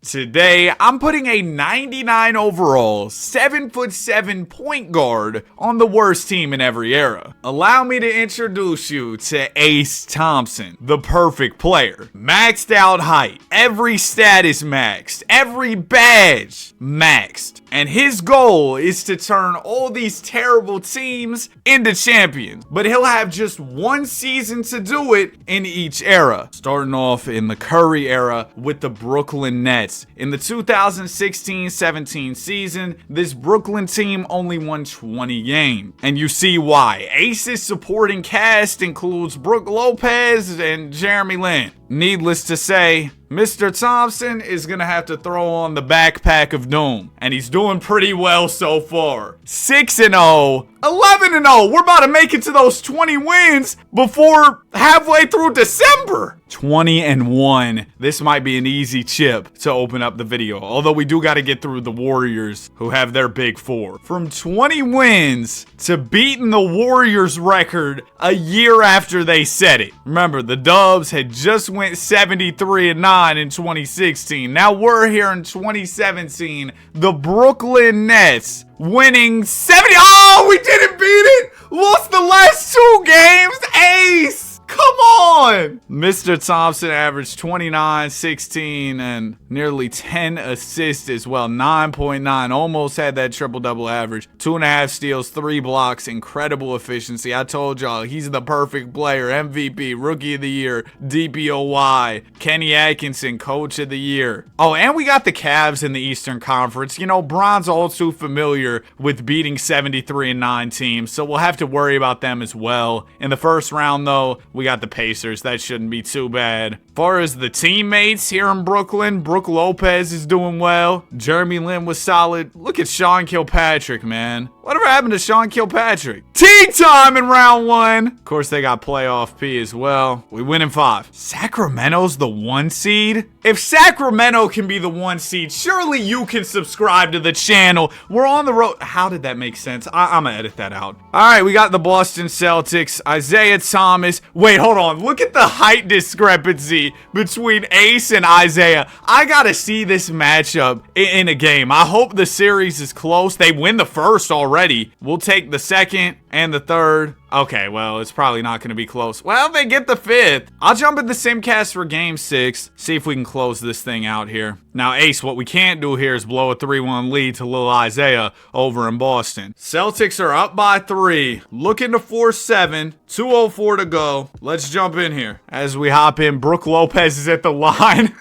Today, I'm putting a 99 overall, 7'7" point guard on the worst team in every era. Allow me to introduce you to Ace Thompson, the perfect player. Maxed out height, every stat is maxed, every badge maxed. And his goal is to turn all these terrible teams into champions. But he'll have just one season to do it in each era. Starting off in the Curry era with the Brooklyn Nets. In the 2016-17 season, this Brooklyn team only won 20 games. And you see why. Ace's supporting cast includes Brook Lopez and Jeremy Lin. Needless to say, Mr. Thompson is going to have to throw on the backpack of doom. And he's doing pretty well so far. 6-0, 11-0. We're about to make it to those 20 wins before halfway through December. 20-1. This might be an easy chip to open up the video. Although we do got to get through the Warriors, who have their big four. From 20 wins to beating the Warriors record a year after they set it. Remember, the Dubs had just went 73-9 in 2016. Now we're here in 2017. The Brooklyn Nets winning 70. Oh, we didn't beat it. Lost the last two games. Ace. Come on! Mr. Thompson averaged 29, 16, and nearly 10 assists as well. 9.9. Almost had that triple-double average. 2.5 steals, 3 blocks. Incredible efficiency. I told y'all, he's the perfect player. MVP, Rookie of the Year, DPOY. Kenny Atkinson, Coach of the Year. Oh, and we got the Cavs in the Eastern Conference. You know, Bron's all too familiar with beating 73-9 teams, so we'll have to worry about them as well. In the first round, though, we got the Pacers. That shouldn't be too bad. As far as the teammates here in Brooklyn, Brook Lopez is doing well. Jeremy Lin was solid. Look at Sean Kilpatrick, man. Whatever happened to Sean Kilpatrick? Tea time in round 1. Of course, they got playoff P as well. We win in 5. Sacramento's the 1 seed? If Sacramento can be the 1 seed, surely you can subscribe to the channel. We're on the road. How did that make sense? I'm gonna edit that out. All right, we got the Boston Celtics. Isaiah Thomas. Wait, hold on. Look at the height discrepancy between Ace and Isaiah. I gotta see this matchup in a game. I hope the series is close. They win the first already. We'll take the second and the third. Okay, well, it's probably not going to be close. Well, they get the 5th. I'll jump in the simcast for game 6. See if we can close this thing out here. Now, Ace, what we can't do here is blow a 3-1 lead to little Isaiah over in Boston. Celtics are up by 3. Looking to force 7. 2:04 to go. Let's jump in here. As we hop in, Brook Lopez is at the line.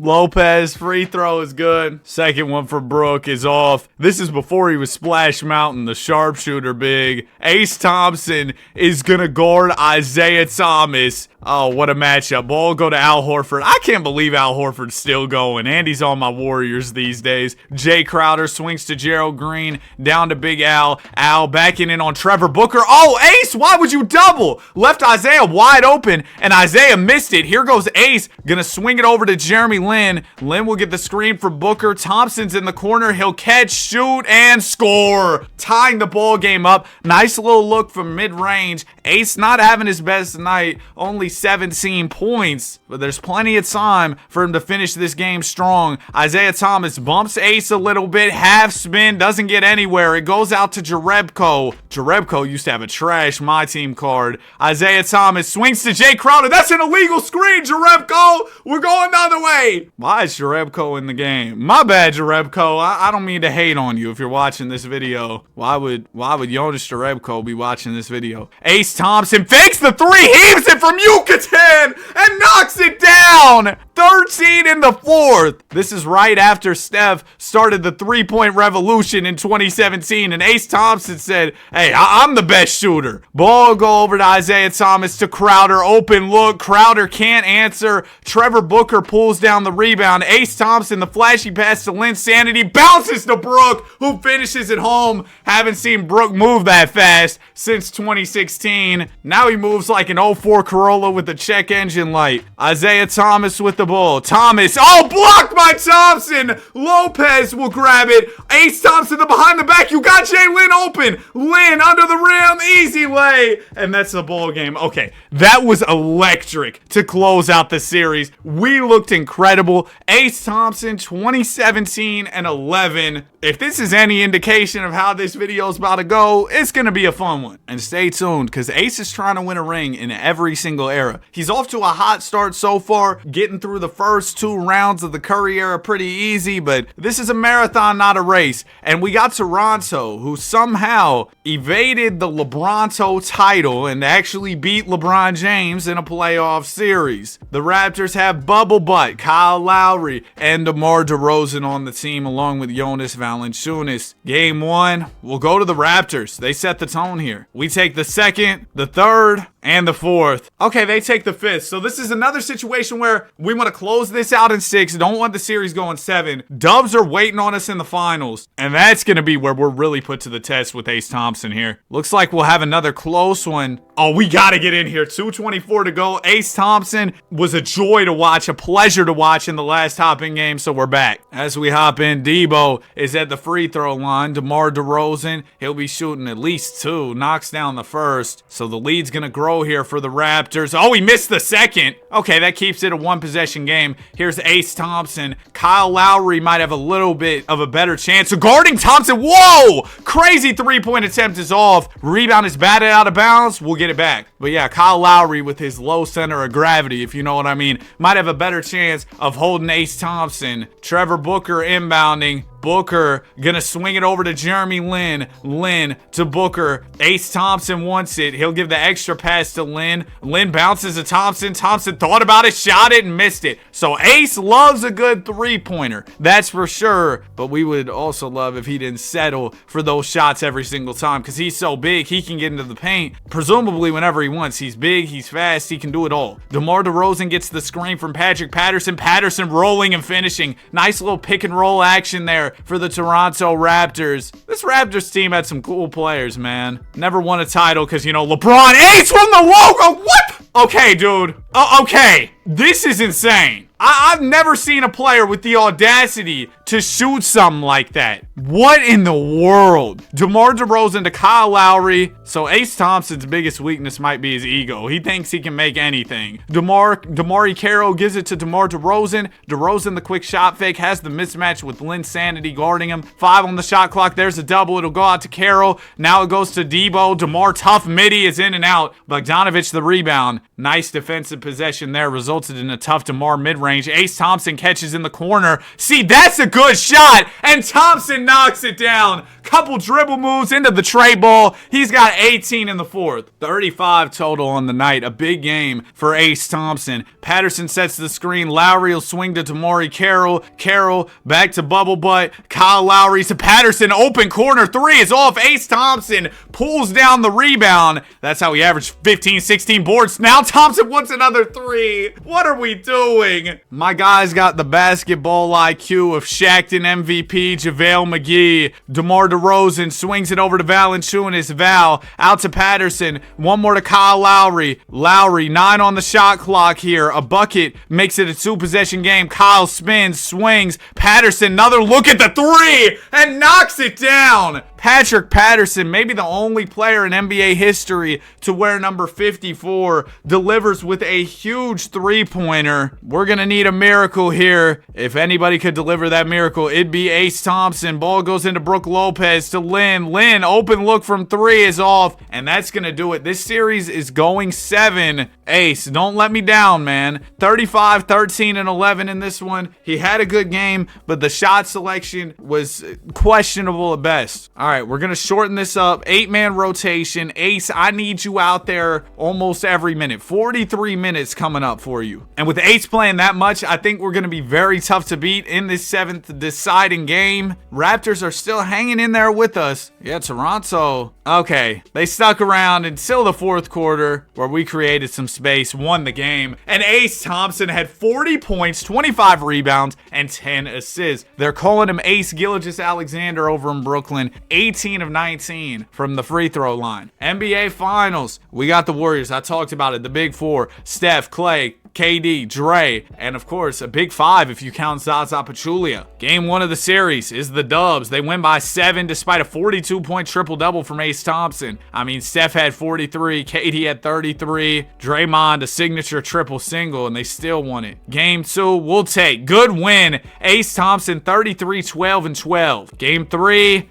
Lopez, free throw is good. Second one for Brook is off. This is before he was Splash Mountain, the sharpshooter big. Ace Thompson is going to guard Isaiah Thomas. Oh, what a matchup. Ball go to Al Horford. I can't believe Al Horford's still going. And he's on my Warriors these days. Jay Crowder swings to Gerald Green. Down to Big Al. Al backing in on Trevor Booker. Oh, Ace, why would you double? Left Isaiah wide open, and Isaiah missed it. Here goes Ace. Gonna swing it over to Jeremy Lin. Lin will get the screen for Booker. Thompson's in the corner. He'll catch, shoot, and score. Tying the ball game up. Nice little look from mid-range. Ace not having his best night. Only 17 points, but there's plenty of time for him to finish this game strong. Isaiah Thomas bumps Ace a little bit. Half spin, doesn't get anywhere. It goes out to Jerebko. Jerebko used to have a trash My Team card. Isaiah Thomas swings to Jay Crowder. That's an illegal screen, Jerebko. We're going the other way. Why is Jerebko in the game? My bad, Jerebko. I don't mean to hate on you if you're watching this video. Why would Jonas Jerebko be watching this video? Ace Thompson fakes the 3, heaves it from Yucatan, and knocks it down. 13 in the 4th. This is right after Steph started the 3-point revolution in 2017, and Ace Thompson said, hey, I'm the best shooter. Ball go over to Isaiah Thomas to Crowder. Open look. Crowder can't answer. Trevor Booker pulls down the rebound. Ace Thompson, the flashy pass to Linsanity, bounces to Brook, who finishes at home. Haven't seen Brook move that fast since 2016. Now he moves like an 04 Corolla with a check engine light. Isaiah Thomas with the ball. Thomas. Oh, blocked by Thompson. Lopez will grab it. Ace Thompson, the behind the back. You got Jay Lynn open. Lynn under the rim. Easy lay. And that's the ball game. Okay, that was electric to close out the series. We looked incredible. Ace Thompson, 2017 and 11. If this is any indication of how this video is about to go, it's going to be a fun one. And stay tuned, because Ace is trying to win a ring in every single era. He's off to a hot start so far, getting through the first 2 rounds of the Curry era pretty easy, but this is a marathon, not a race. And we got Toronto, who somehow evaded the LeBronto title and actually beat LeBron James in a playoff series. The Raptors have Bubble Butt, Kyle Lowry, and DeMar DeRozan on the team, along with Jonas Valanciunas. Game 1, we'll go to the Raptors. They set the tone here. We take the 2nd, the 3rd, and the 4th. Okay, they take the 5th. So this is another situation where we want to close this out in 6. Don't want the series going 7. Dubs are waiting on us in the finals. And that's going to be where we're really put to the test with Ace Thompson here. Looks like we'll have another close one. Oh, we got to get in here. 2:24 to go. Ace Thompson was a joy to watch, a pleasure to watch in the last hop-in game. So we're back. As we hop in, Debo is at the free throw line. DeMar DeRozan, he'll be shooting at least 2. Knocks down the first. So the lead's going to grow here for the Raptors. Oh, he missed the second. Okay, that keeps it a 1-possession game. Here's Ace Thompson. Kyle Lowry might have a little bit of a better chance of guarding Thompson. Whoa! Crazy 3-point attempt is off. Rebound is batted out of bounds. We'll get it back. But yeah, Kyle Lowry with his low center of gravity, if you know what I mean, might have a better chance of holding Ace Thompson. Trevor Booker inbounding. Booker gonna swing it over to Jeremy Lin. Lin to Booker. Ace Thompson wants it. He'll give the extra pass to Lin. Lin bounces to Thompson. Thompson thought about it, shot it, and missed it. So Ace loves a good 3-pointer. That's for sure. But we would also love if he didn't settle for those shots every single time, because he's so big, he can get into the paint presumably whenever he wants. He's big, he's fast, he can do it all. DeMar DeRozan gets the screen from Patrick Patterson. Patterson rolling and finishing. Nice little pick and roll action there for the Toronto Raptors. This Raptors team had some cool players, man. Never won a title because, you know, LeBron. Ace from the logo. What? Okay, dude. Okay. This is insane. I've never seen a player with the audacity to shoot something like that. What in the world? DeMar DeRozan to Kyle Lowry. So Ace Thompson's biggest weakness might be his ego. He thinks he can make anything. DeMarre Carroll gives it to DeMar DeRozan. DeRozan, the quick shot fake, has the mismatch with Lynn Sanity guarding him. 5 on the shot clock. There's a double. It'll go out to Carroll. Now it goes to Debo. DeMar tough midi is in and out. Bogdanovich the rebound. Nice defensive possession there. Resulted in a tough DeMar mid-range. Ace Thompson catches in the corner. See, that's a good shot. And Thompson knocks it down. Couple dribble moves into the tray ball. He's got 18 in the 4th. 35 total on the night. A big game for Ace Thompson. Patterson sets the screen. Lowry will swing to DeMarre Carroll. Carroll back to Bubble Butt. Kyle Lowry to Patterson. Open corner 3 is off. Ace Thompson pulls down the rebound. That's how he averaged 15, 16 boards. Now Thompson wants another 3. What are we doing? My guy's got the basketball IQ of Shackton MVP JaVale McGee. DeMar DeRozan swings it over to Valanciunas. Val out to Patterson. One more to Kyle Lowry. Lowry 9 on the shot clock here. A bucket makes it a 2-possession game. Kyle spins, swings. Patterson, another look at the 3 and knocks it down. Patrick Patterson, maybe the only player in NBA history to wear number 54, delivers with a huge 3-pointer. We're going to need a miracle here. If anybody could deliver that miracle, it'd be Ace Thompson. Ball goes into Brook Lopez to Lynn. Lynn, open look from 3 is off, and that's going to do it. This series is going 7. Ace, don't let me down, man. 35, 13, and 11 in this one. He had a good game, but the shot selection was questionable at best. All right, we're going to shorten this up. 8-man rotation. Ace, I need you out there almost every minute. 43 minutes coming up for you. And with Ace playing that much, I think we're going to be very tough to beat in this 7th deciding game. Raptors are still hanging in there with us. Yeah, Toronto. Okay, they stuck around until the 4th quarter where we created some space, won the game. And Ace Thompson had 40 points, 25 rebounds, and 10 assists. They're calling him Ace Gilgeous-Alexander over in Brooklyn. 18 of 19 from the free throw line. NBA Finals. We got the Warriors. I talked about it. The Big Four. Steph, Clay, KD, Dre, and of course, a big 5 if you count Zaza Pachulia. Game 1 of the series is the Dubs. They win by 7 despite a 42-point triple-double from Ace Thompson. I mean, Steph had 43, KD had 33, Draymond a signature triple-single, and they still won it. Game 2, we'll take. Good win. Ace Thompson 33, 12, and 12. Game 3,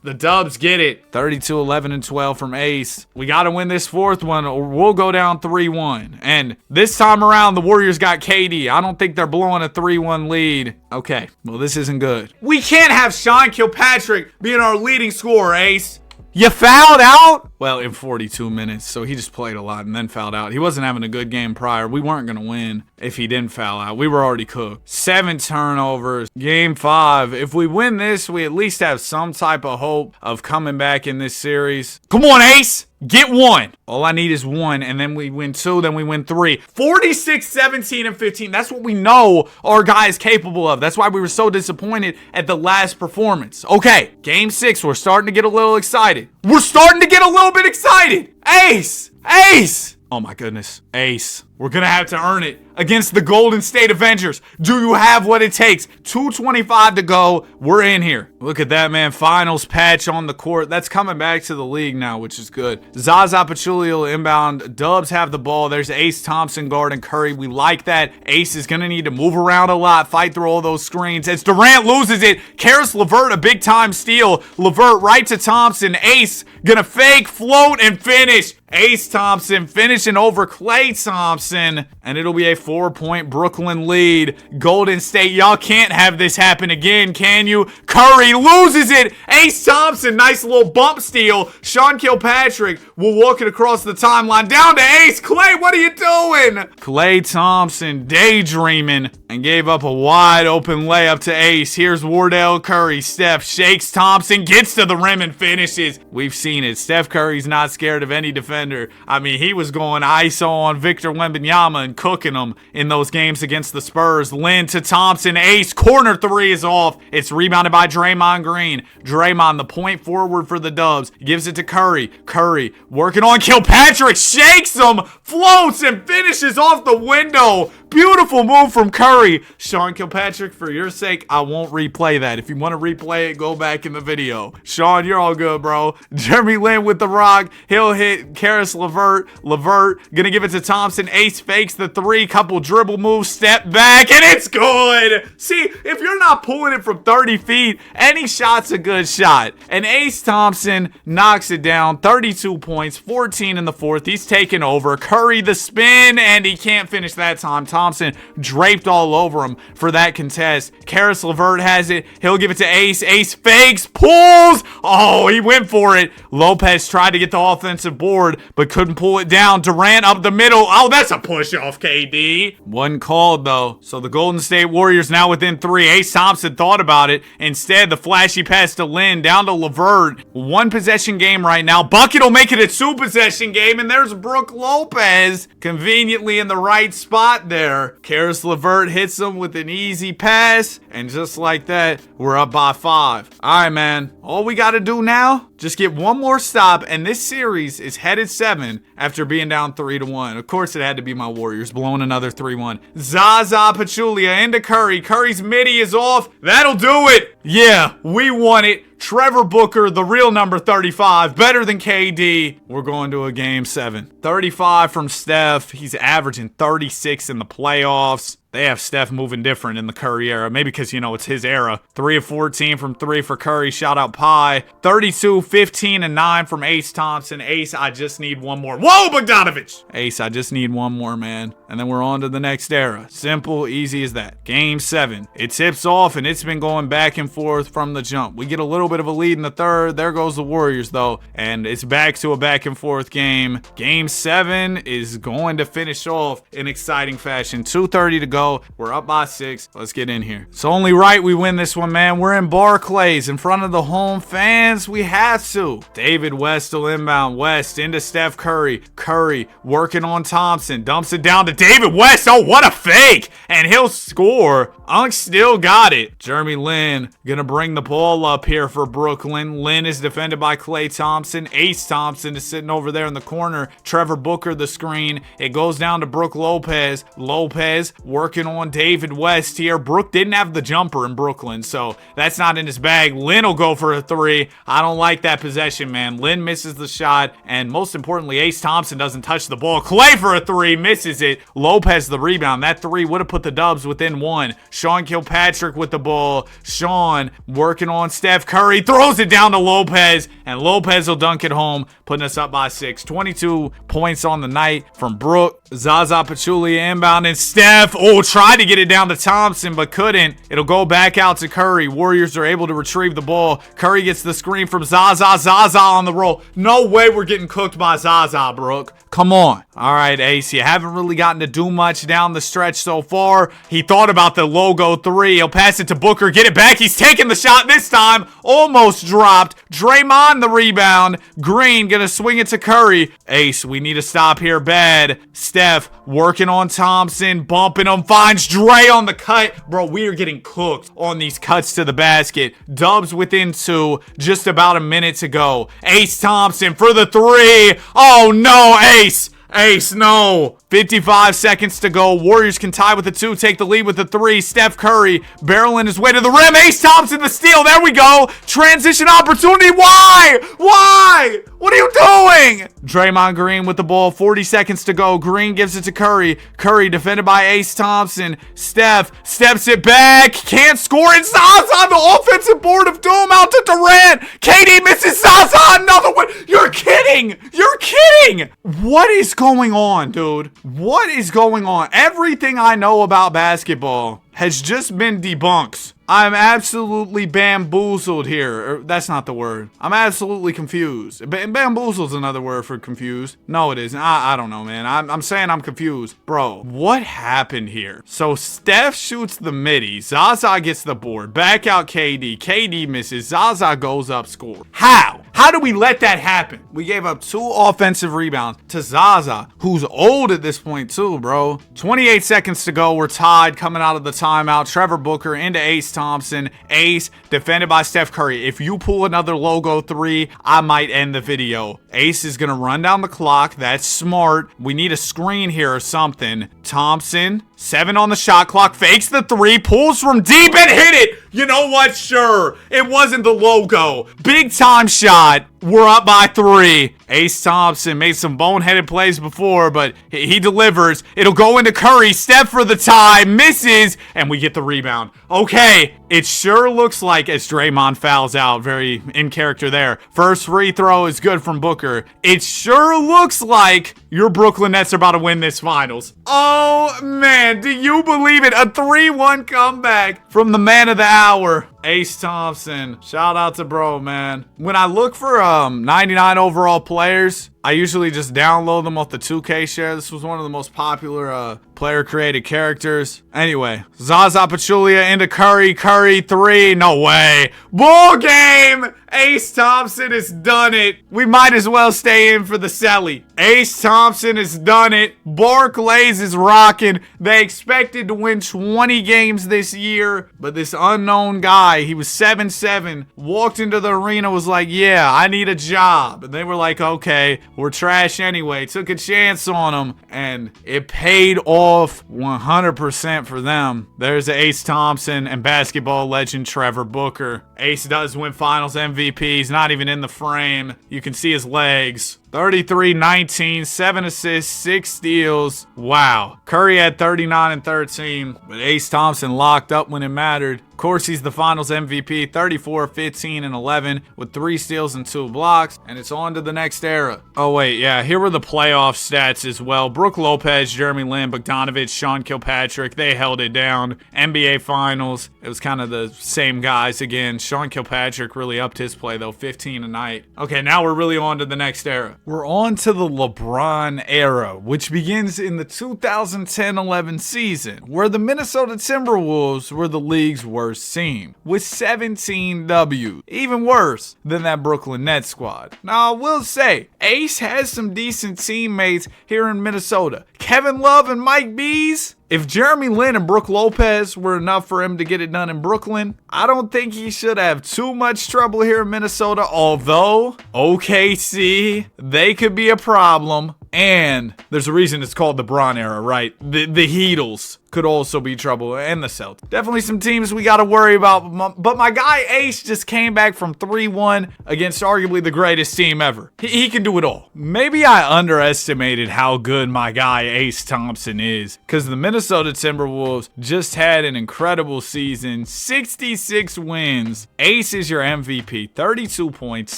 the Dubs get it. 32, 11, and 12 from Ace. We got to win this 4th one or we'll go down 3-1. And this time around, the Warriors got KD. I don't think they're blowing a 3-1 lead. Okay, well, this isn't good. We can't have Sean Kilpatrick being our leading scorer, Ace. You fouled out? Well, in 42 minutes, so he just played a lot and then fouled out. He wasn't having a good game prior. We weren't going to win if he didn't foul out. We were already cooked. 7 turnovers. Game 5. If we win this, we at least have some type of hope of coming back in this series. Come on, Ace! Get 1. All I need is 1, and then we win 2, then we win 3. 46, 17, and 15. That's what we know our guy is capable of. That's why we were so disappointed at the last performance. Okay, Game 6, we're starting to get a little excited. We're starting to get a little bit excited. Ace! Ace! Oh my goodness. Ace. We're going to have to earn it against the Golden State Avengers. Do you have what it takes? 2:25 to go. We're in here. Look at that, man. Finals patch on the court. That's coming back to the league now, which is good. Zaza Pachulia inbound. Dubs have the ball. There's Ace Thompson guarding Curry. We like that. Ace is going to need to move around a lot, fight through all those screens. As Durant loses it, Karis LeVert, a big-time steal. LeVert right to Thompson. Ace going to fake, float, and finish. Ace Thompson finishing over Klay Thompson, and it'll be a 4-point Brooklyn lead. Golden State, y'all can't have this happen again, can you? Curry loses it. Ace Thompson, nice little bump steal. Sean Kilpatrick will walk it across the timeline. Down to Ace. Klay, what are you doing? Klay Thompson daydreaming and gave up a wide open layup to Ace. Here's Wardell Curry. Steph shakes Thompson, gets to the rim and finishes. We've seen it. Steph Curry's not scared of any defender. I mean, he was going ISO on Victor Wembanyama and cooking him in those games against the Spurs. Lynn to Thompson. Ace. Corner 3 is off. It's rebounded by Draymond Green. Draymond, the point forward for the Dubs, gives it to Curry. Curry working on Kilpatrick. Shakes him. Floats and finishes off the window. Beautiful move from Curry. Sean Kilpatrick, for your sake, I won't replay that. If you want to replay it, go back in the video. Sean, you're all good, bro. Jeremy Lin with the rock. He'll hit Karis LeVert. LeVert gonna give it to Thompson. Ace fakes the 3. Couple dribble moves. Step back, and it's good. See, if you're not pulling it from 30 feet, any shot's a good shot. And Ace Thompson knocks it down. 32 points, 14 in the 4th. He's taking over. Curry the spin, and he can't finish that time. Thompson draped all over him for that contest. Karis LeVert has it. He'll give it to Ace. Ace fakes, pulls. Oh, he went for it. Lopez tried to get the offensive board, but couldn't pull it down. Durant up the middle. Oh, that's a push off, KD. Wasn't called, though. So the Golden State Warriors now within 3. Ace Thompson thought about it. Instead, the flashy pass to Lynn, down to LeVert. 1 possession game right now. Bucket will make it a 2 possession game, and there's Brook Lopez conveniently in the right spot there. Karis LeVert hits him with an easy pass, and just like that, we're up by 5. All right, man. All we got to do now, just get 1 more stop, and this series is headed 7 after being down 3-1. Of course, it had to be my Warriors blowing another 3-1. Zaza Pachulia into Curry. Curry's midi is off. That'll do it. Yeah, we won it. Trevor Booker, the real number 35, better than KD. We're going to a game 7. 35 from Steph. He's averaging 36 in the playoffs. They have Steph moving different in the Curry era. Maybe because, you know, it's his era. 3 of 14 from 3 for Curry. Shout out Pie. 32, 15, and 9 from Ace Thompson. Ace, I just need 1 more. Whoa, Bogdanovich! Ace, I just need 1 more, man. And then we're on to the next era. Simple, easy as that. Game 7. It tips off, and it's been going back and forth from the jump. We get a little bit of a lead in the 3rd. There goes the Warriors, though. And it's back to a back and forth game. Game 7 is going to finish off in exciting fashion. 2:30 to go. go. We're up by 6. Let's get in here. It's only right we win this one, man. We're in Barclays in front of the home fans. We have to. David West will inbound. West into Steph Curry. Curry working on Thompson. Dumps it down to David West. Oh, what a fake. And he'll score. Unk still got it. Jeremy Lin gonna bring the ball up here for Brooklyn. Lin is defended by Klay Thompson. Ace Thompson is sitting over there in the corner. Trevor Booker the screen. It goes down to Brook Lopez. Lopez working on David West here. Brook didn't have the jumper in Brooklyn, so that's not in his bag. Lin will go for a 3. I don't like that possession, man. Lin misses the shot, and most importantly, Ace Thompson doesn't touch the ball. Klay for a 3, misses it. Lopez the rebound. That 3 would have put the Dubs within 1. Sean Kilpatrick with the ball. Sean working on Steph Curry. Throws it down to Lopez, and Lopez will dunk it home, putting us up by 6. 22 points on the night from Brook. Zaza Pachulia inbound, and Steph, tried to get it down to Thompson, but couldn't. It'll go back out to Curry. Warriors are able to retrieve the ball. Curry gets the screen from Zaza. Zaza on the roll. No way we're getting cooked by Zaza, Brook. Come on. All right, Ace, you haven't really gotten to do much down the stretch so far. He thought about the logo 3. He'll pass it to Booker, get it back. He's taking the shot this time. Almost dropped. Draymond the rebound. Green gonna swing it to Curry. Ace, we need to stop here bad. Steph working on Thompson, bumping him, finds Dre on the cut. Bro, we are getting cooked on these cuts to the basket. Dubs within 2, just about a minute to go. Ace Thompson for the 3. Oh no, Ace. Ace, no. 55 seconds to go. Warriors can tie with the 2, take the lead with the 3. Steph Curry barreling his way to the rim. Ace Thompson the steal. There we go. Transition opportunity. Why? Why? What are you doing? Draymond Green with the ball. 40 seconds to go. Green gives it to Curry. Curry defended by Ace Thompson. Steph steps it back. Can't score. And Zaza, the offensive board of doom, out to Durant. KD misses Zaza. Another one. You're kidding. You're kidding. What is going on, dude? What is going on? Everything I know about basketball has just been debunked. I'm absolutely bamboozled here. That's not the word. I'm absolutely confused. Bamboozled's another word for confused. No, it isn't. I don't know, man. I'm saying I'm confused. Bro, what happened here? So Steph shoots the midi. Zaza gets the board. Back out KD. KD misses. Zaza goes up, score. How? How do we let that happen? We gave up 2 offensive rebounds to Zaza, who's old at this point too, bro. 28 seconds to go. We're tied coming out of the timeout. Trevor Booker into Ace Thompson. Ace defended by Steph Curry. If you pull another logo 3, I might end the video. Ace is going to run down the clock. That's smart. We need a screen here or something. Thompson, 7 on the shot clock, fakes the 3, pulls from deep and hit it. You know what? Sure. It wasn't the logo. Big time shot. We're up by 3. Ace Thompson made some boneheaded plays before, but he delivers. It'll go into Curry. Steph for the tie. Misses. And we get the rebound. Okay. It sure looks like, as Draymond fouls out, very in character there. First free throw is good from Booker. It sure looks like your Brooklyn Nets are about to win this finals. Oh, man. Do you believe it? A 3-1 comeback from the man of the hour. Ace Thompson. Shout out to bro, man. When I look for 99 overall players, I usually just download them off the 2K share. This was one of the most popular player created characters. Anyway, Zaza Pachulia into Curry. Curry 3. No way. Ball game. Ace Thompson has done it. We might as well stay in for the celly. Ace Thompson has done it. Barclays is rocking. They expected to win 20 games this year, but this unknown guy, he was 7'7", walked into the arena, was like, yeah, I need a job. And they were like, okay, we're trash anyway. Took a chance on him, and it paid off 100% for them. There's Ace Thompson and basketball legend Trevor Booker. Ace does win finals MVP. He's not even in the frame. You can see his legs. 33, 19, 7 assists, 6 steals. Wow. Curry had 39 and 13, but Ace Thompson locked up when it mattered. Of course, he's the finals MVP, 34, 15, and 11 with 3 steals and 2 blocks, and it's on to the next era. Oh, wait, yeah, here were the playoff stats as well. Brook Lopez, Jeremy Lin, Bogdanovich, Sean Kilpatrick, they held it down. NBA Finals, it was kind of the same guys again. Sean Kilpatrick really upped his play, though, 15 a night. Okay, now we're really on to the next era. We're on to the LeBron era, which begins in the 2010-11 season, where the Minnesota Timberwolves were the league's worst team, with 17 W's, even worse than that Brooklyn Nets squad. Now, I will say, Ace has some decent teammates here in Minnesota. Kevin Love and Mike Bees. If Jeremy Lin and Brook Lopez were enough for him to get it done in Brooklyn, I don't think he should have too much trouble here in Minnesota, although OKC, they could be a problem. And there's a reason it's called the Bron era, right? The Heatles could also be trouble, and the Celtics. Definitely some teams we got to worry about. But my guy Ace just came back from 3-1 against arguably the greatest team ever. He can do it all. Maybe I underestimated how good my guy Ace Thompson is, because the Minnesota Timberwolves just had an incredible season. 66 wins. Ace is your MVP. 32 points,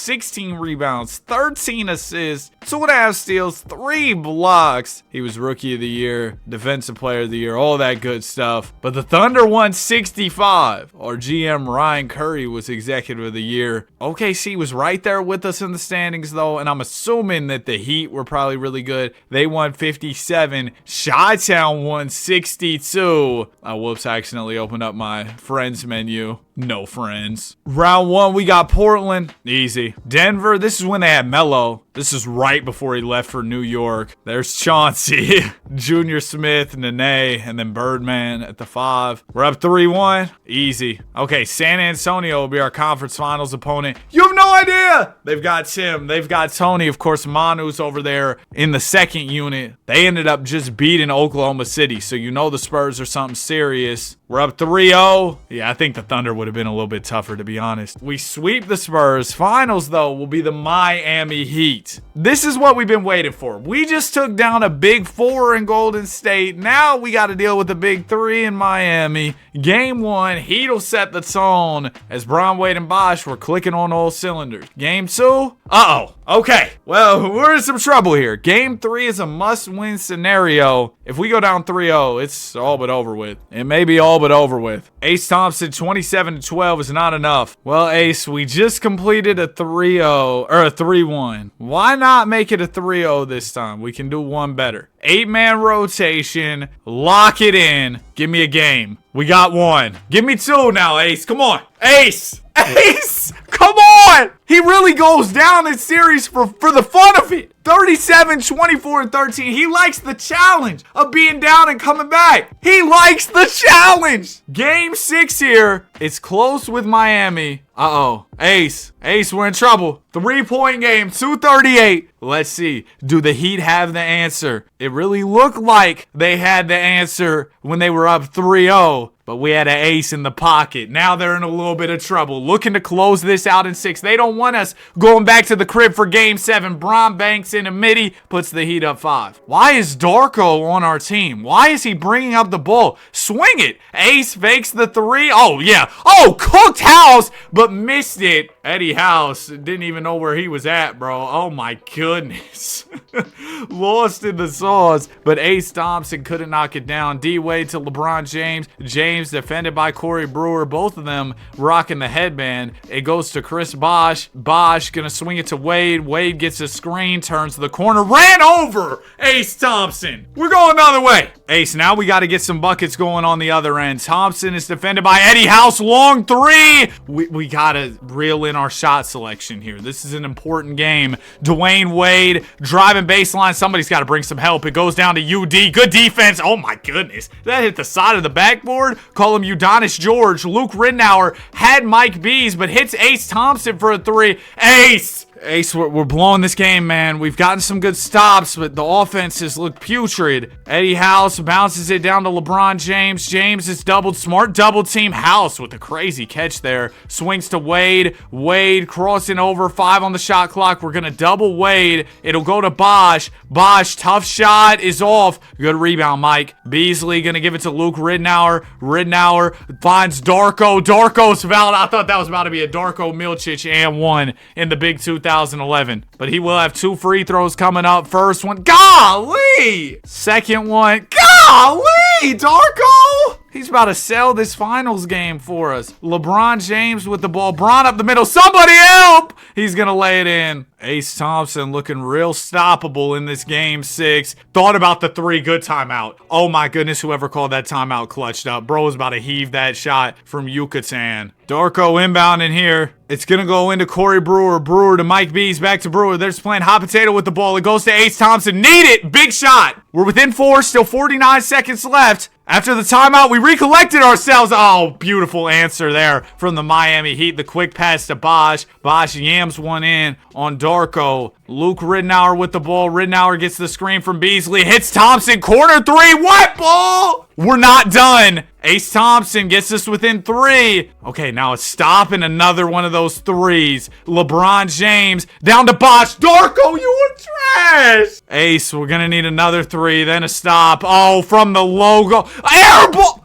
16 rebounds, 13 assists, 2.5 steals, 3 blocks. He was Rookie of the Year, Defensive Player of the Year, all that good stuff. But the Thunder won 65. Our GM Ryan Curry was Executive of the Year. OKC was right there with us in the standings though, and I'm assuming that the Heat were probably really good. They won 57. Chi-Town won 62. Whoops, I accidentally opened up my friends menu. No friends. Round 1, we got Portland. Easy. Denver, this is when they had Melo. This is right before he left for New York. There's Chauncey, Junior Smith, Nene, and then Birdman at the 5. We're up 3-1. Easy. Okay, San Antonio will be our conference finals opponent. You have no idea! They've got Tim. They've got Tony. Of course, Manu's over there in the second unit. They ended up just beating Oklahoma City, so you know the Spurs are something serious. We're up 3-0. Yeah, I think the Thunder would have been a little bit tougher, to be honest. We sweep the Spurs. Finals, though, will be the Miami Heat. This is what we've been waiting for. We just took down a big 4 in Golden State. Now we got to deal with the big 3 in Miami. Game 1, Heat will set the tone as Bron, Wade, and Bosh were clicking on all cylinders. Game 2, okay. Well, we're in some trouble here. Game 3 is a must-win scenario. If we go down 3-0, it's all but over with. It may be all but over with. Ace Thompson, 27-12 is not enough. Well, Ace, we just completed a 3-0, or a 3-1. Why not make it a 3-0 this time? We can do one better. 8-man rotation. Lock it in. Give me a game. We got 1. Give me 2 now, Ace. Come on. Ace! Ace! Come on! He really goes down this series for the fun of it. 37, 24, and 13. He likes the challenge of being down and coming back. He likes the challenge. Game 6 here. It's close with Miami. Ace, we're in trouble. 3-point game, 238. Let's see. Do the Heat have the answer? It really looked like they had the answer when they were up 3-0. But we had an ace in the pocket. Now they're in a little bit of trouble. Looking to close this out in 6. They don't want us going back to the crib for game 7. Bron banks in a midi, puts the Heat up 5. Why is Darko on our team? Why is he bringing up the ball? Swing it. Ace fakes the 3. Oh, yeah. Oh, cooked House, but missed it. Eddie House didn't even know where he was at, bro. Oh, my goodness. Lost in the sauce. But Ace Thompson couldn't knock it down. D-Wade to LeBron James. James defended by Corey Brewer. Both of them rocking the headband. It goes to Chris Bosh. Bosh gonna swing it to Wade. Wade gets a screen, turns to the corner, ran over Ace Thompson. We're going the other way. Ace, now we got to get some buckets going on the other end. Thompson is defended by Eddie House. Long 3. We got to reel in our shot selection here. This is an important game. Dwayne Wade driving baseline. Somebody's got to bring some help. It goes down to UD. Good defense. Oh my goodness. That hit the side of the backboard. Call him Udonis George. Luke Ridnour had Mike Bees, but hits Ace Thompson for a 3. Ace, we're blowing this game, man. We've gotten some good stops, but the offenses look putrid. Eddie House bounces it down to LeBron James. James is doubled. Smart double team. House with a crazy catch there. Swings to Wade. Wade crossing over. 5 on the shot clock. We're going to double Wade. It'll go to Bosh. Bosh, tough shot is off. Good rebound, Mike. Beasley going to give it to Luke Ridnour. Ridnour finds Darko. Darko's fouled. I thought that was about to be a Darko Milicic and 1 in the big 2011. But he will have 2 free throws coming up. First one. Golly! Second one. Golly! Darko! He's about to sell this finals game for us. LeBron James with the ball. Bron up the middle. Somebody help! He's gonna lay it in. Ace Thompson looking real stoppable in this game 6. Thought about the 3. Good timeout. Oh my goodness, whoever called that timeout clutched up. Bro was about to heave that shot from Yucatan. Darko inbound in here. It's gonna go into Corey Brewer. Brewer to Mike Bees. Back to Brewer. They're just playing hot potato with the ball. It goes to Ace Thompson. Need it! Big shot! We're within 4. Still 49 seconds left. After the timeout, we recollected ourselves. Oh, beautiful answer there from the Miami Heat. The quick pass to Bosch. Bosch yams one in on Darko. Luke Ridnour with the ball. Ridnour gets the screen from Beasley. Hits Thompson. Corner 3. What ball? We're not done. Ace Thompson gets us within 3. Okay, now it's stopping another one of those 3s. LeBron James down to Bosch. Darko, you were trash. Ace, we're gonna need another 3, then a stop. Oh, from the logo. Air ball.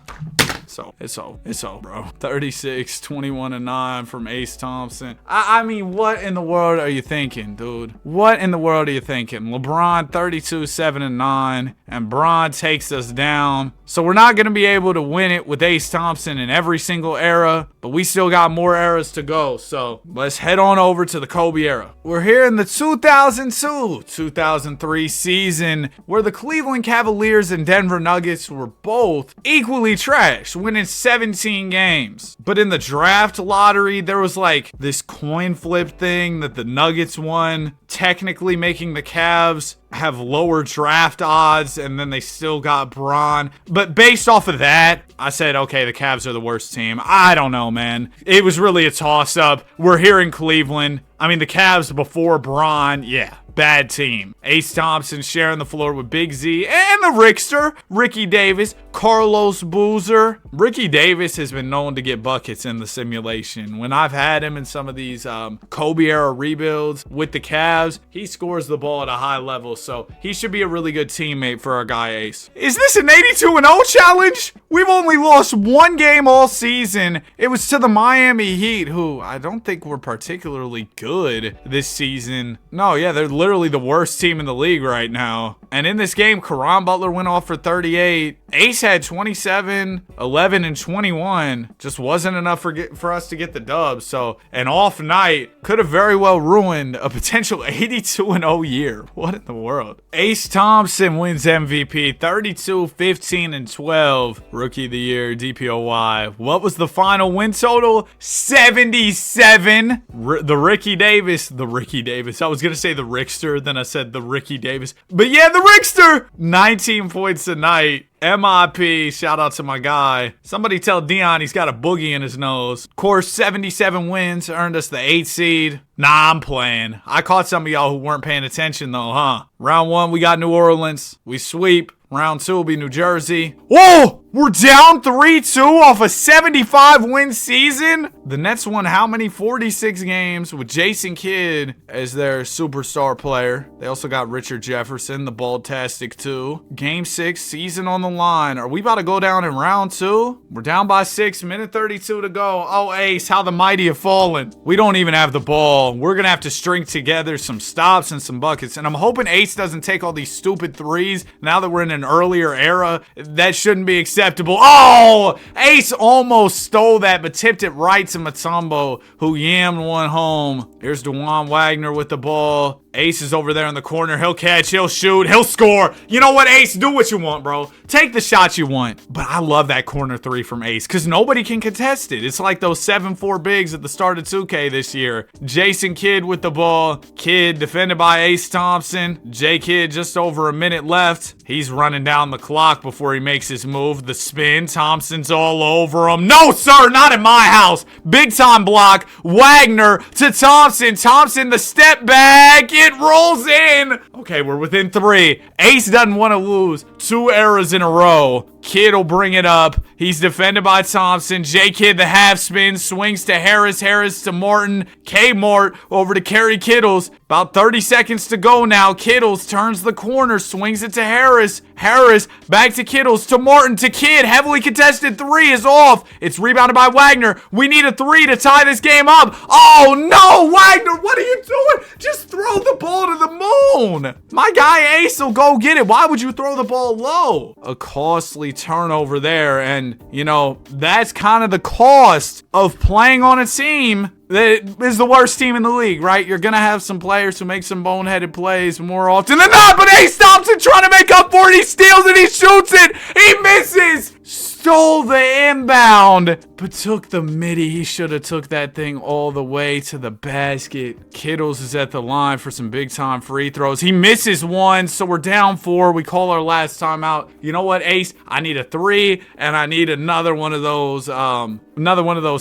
It's over, bro. 36, 21, and 9 from Ace Thompson. I mean, what in the world are you thinking, dude? What in the world are you thinking? LeBron, 32, 7, and 9, and Bron takes us down. So we're not going to be able to win it with Ace Thompson in every single era, but we still got more eras to go. So let's head on over to the Kobe era. We're here in the 2002-2003 season, where the Cleveland Cavaliers and Denver Nuggets were both equally trash, winning 17 games. But in the draft lottery, there was like this coin flip thing that the Nuggets won, technically making the Cavs have lower draft odds, and then they still got Bron. But based off of that, I said, okay, the Cavs are the worst team. I don't know, man. It was really a toss-up. We're here in Cleveland. I mean, the Cavs before Bron, yeah, bad team. Ace Thompson sharing the floor with Big Z and the Rickster, Ricky Davis, Carlos Boozer. Ricky Davis has been known to get buckets in the simulation. When I've had him in some of these Kobe era rebuilds with the Cavs, he scores the ball at a high level, so he should be a really good teammate for our guy Ace. Is this an 82-0 challenge? We've only lost 1 game all season. It was to the Miami Heat, who I don't think were particularly good this season. No, yeah, they're literally the worst team in the league right now. And in this game, Caron Butler went off for 38. Ace had 27, 11, and 21. Just wasn't enough for us to get the dub. So an off night could have very well ruined a potential 82-0 year. What in the world? Ace Thompson wins MVP, 32, 15, and 12. Rookie of the year, DPOY. What was the final win total? 77. The Ricky Davis. I was going to say the Rickster, then I said the Ricky Davis. But yeah, the Rickster. 19 points a night. MIP, shout out to my guy. Somebody tell Dion he's got a boogie in his nose. Of course, 77 wins earned us the 8th seed. Nah, I'm playing. I caught some of y'all who weren't paying attention though, huh? Round 1, we got New Orleans. We sweep. Round 2 will be New Jersey. Whoa! We're down 3-2 off a 75-win season? The Nets won how many? 46 games with Jason Kidd as their superstar player. They also got Richard Jefferson, the Ball-tastic 2. Game 6, season on the line. Are we about to go down in round 2? We're down by 6, minute 32 to go. Oh, Ace, how the mighty have fallen. We don't even have the ball. We're going to have to string together some stops and some buckets. And I'm hoping Ace doesn't take all these stupid threes now that we're in an earlier era. That shouldn't be acceptable. Oh, Ace almost stole that, but tipped it right to Mutombo, who yammed one home. Here's DeJuan Wagner with the ball. Ace is over there in the corner. He'll catch, he'll shoot, he'll score. You know what, Ace? Do what you want, bro. Take the shots you want. But I love that corner 3 from Ace because nobody can contest it. It's like those 7-4 bigs at the start of 2K this year. Jason Kidd with the ball. Kidd defended by Ace Thompson. J Kidd just over a minute left. He's running down the clock before he makes his move. The spin. Thompson's all over him. No, sir, not in my house. Big time block. Wagner to Thompson. Thompson, the step back. It rolls in. Okay, we're within 3. Ace doesn't want to lose 2 errors in a row. Kidd will bring it up. He's defended by Thompson. J Kidd, the half spin, swings to Harris. Harris to Martin. K Mart over to Kerry Kittles. About 30 seconds to go now. Kittles turns the corner, swings it to Harris. Harris back to Kittles to Martin to Kidd. Heavily contested 3 is off. It's rebounded by Wagner. We need a 3 to tie this game up. Oh no, Wagner, what are you doing? Just throw the ball to the moon. My guy Ace will go get it. Why would you throw the ball low? A costly turnover there, and you know that's kind of the cost of playing on a team That is the worst team in the league, right? You're going to have some players who make some boneheaded plays more often than not, but Ace Thompson trying to make up for it. He steals and he shoots it. He misses. Stole the inbound, but took the midi. He should have took that thing all the way to the basket. Kittles is at the line for some big time free throws. He misses one, so we're down 4. We call our last timeout. You know what, Ace? I need a 3, and I need another one of those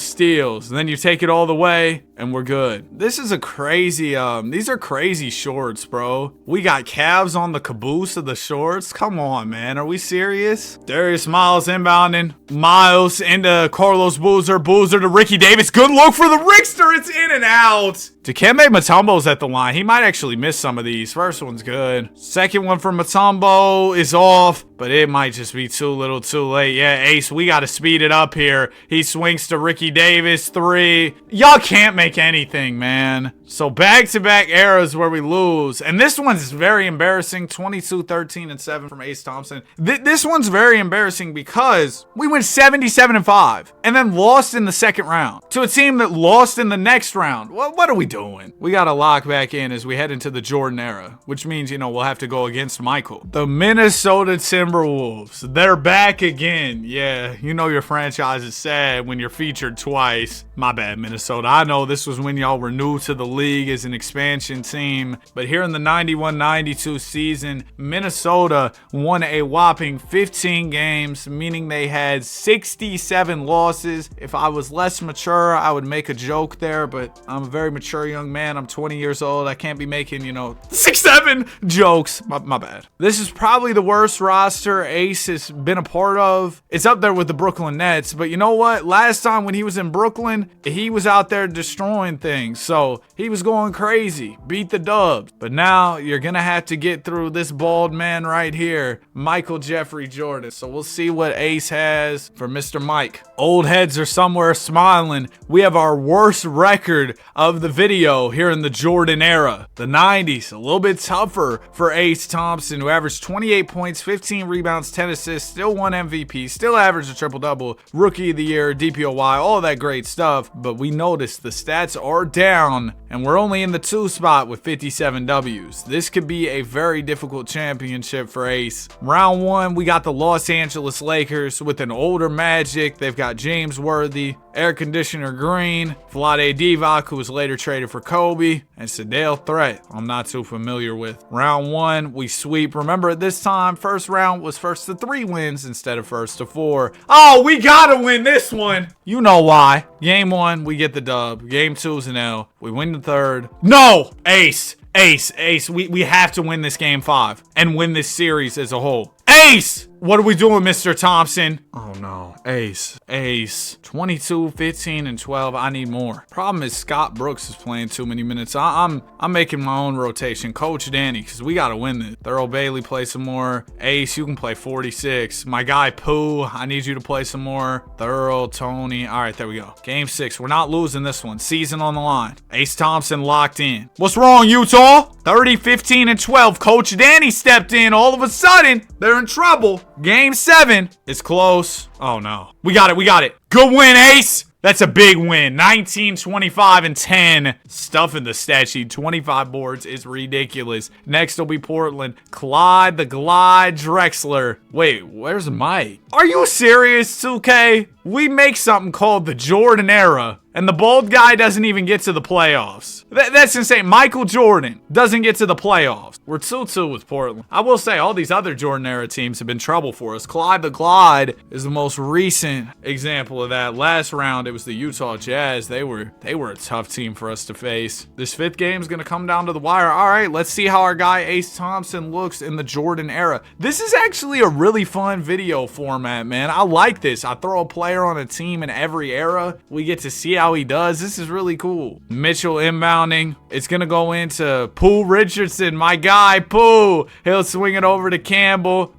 steals. And then you take it all the way, and we're good. This is a crazy, these are crazy shorts, bro. We got Cavs on the caboose of the shorts. Come on, man. Are we serious? Darius Miles inbounding. Miles into Carlos Boozer. Boozer to Ricky Davis. Good look for the Rickster. It's in and out. Dikembe Mutombo's at the line. He might actually miss some of these. First one's good. Second one for Mutombo is off, but it might just be too little too late. Yeah, Ace, we got to speed it up here. He swings to Ricky Davis. 3. Y'all can't make anything, man. So back-to-back eras where we lose. And this one's very embarrassing. 22, 13, and 7 from Ace Thompson. This one's very embarrassing because we went 77-5 and then lost in the second round to a team that lost in the next round. What are we doing? We got to lock back in as we head into the Jordan era, which means, you know, we'll have to go against Michael. The Minnesota Timberwolves. They're back again. Yeah, you know your franchise is sad when you're featured twice. My bad, Minnesota. I know this was when y'all were new to the league as an expansion team, but here in the 91-92 season, Minnesota won a whopping 15 games, meaning they had 67 losses. If I was less mature, I would make a joke there, but I'm a very mature young man. I'm 20 years old. I can't be making, 6-7 jokes. My bad. This is probably the worst roster Ace has been a part of. It's up there with the Brooklyn Nets, but you know what? Last time when he was in Brooklyn, he was out there destroying things, so he was going crazy. Beat the Dubs. But now you're gonna have to get through this bald man right here, Michael Jeffrey Jordan. So we'll see what Ace has for Mr. Mike. Old heads are somewhere smiling. We have our worst record of the video here in the Jordan era. The 90s, a little bit tougher for Ace Thompson, who averaged 28 points, 15 rebounds, 10 assists, still won MVP, still averaged a triple-double, rookie of the year, DPOY, all that great stuff. But we noticed the stats are down, and we're only in the 2 spot with 57 W's. This could be a very difficult championship for Ace. Round 1, we got the Los Angeles Lakers with an older Magic. They've got James Worthy, Air Conditioner Green, Vlade Divac, who was later traded for Kobe, and Sedale Threat, I'm not too familiar with. Round 1, we sweep. Remember, at this time, first round was first to 3 wins instead of first to 4. Oh, we gotta win this one. You know why. Game 1, we get the dub. Game 2 is an L. We win the 3rd. No! Ace. We have to win this game 5 and win this series as a whole. Ace! What are we doing, Mr. Thompson? Oh no. Ace. 22, 15, and 12. I need more. Problem is Scott Brooks is playing too many minutes. I'm making my own rotation. Coach Danny, because we got to win this. Thurl Bailey, play some more. Ace, you can play 46. My guy Pooh, I need you to play some more. Thurl, Tony. All right, there we go. Game 6. We're not losing this one. Season on the line. Ace Thompson locked in. What's wrong, Utah? 30, 15, and 12. Coach Danny stepped in. All of a sudden, they're in trouble. Game 7 is close. Oh no. We got it. Good win, Ace. That's a big win. 19, 25, and 10. Stuff in the stat sheet. 25 boards is ridiculous. Next will be Portland. Clyde the Glide Drexler. Wait, where's Mike? Are you serious, 2K? We make something called the Jordan era, and the bald guy doesn't even get to the playoffs. That's insane. Michael Jordan doesn't get to the playoffs. We're 2-2 with Portland. I will say, all these other Jordan era teams have been trouble for us. Clyde the Glide is the most recent example of that. Last round, it was the Utah Jazz. They were a tough team for us to face. This 5th game is going to come down to the wire. All right, let's see how our guy Ace Thompson looks in the Jordan era. This is actually a really fun video format, man. I like this. I throw a player on a team in every era. We get to see how he does. This is really cool. Mitchell inbounding. It's gonna go into Pooh Richardson, my guy Pooh. He'll swing it over to Campbell.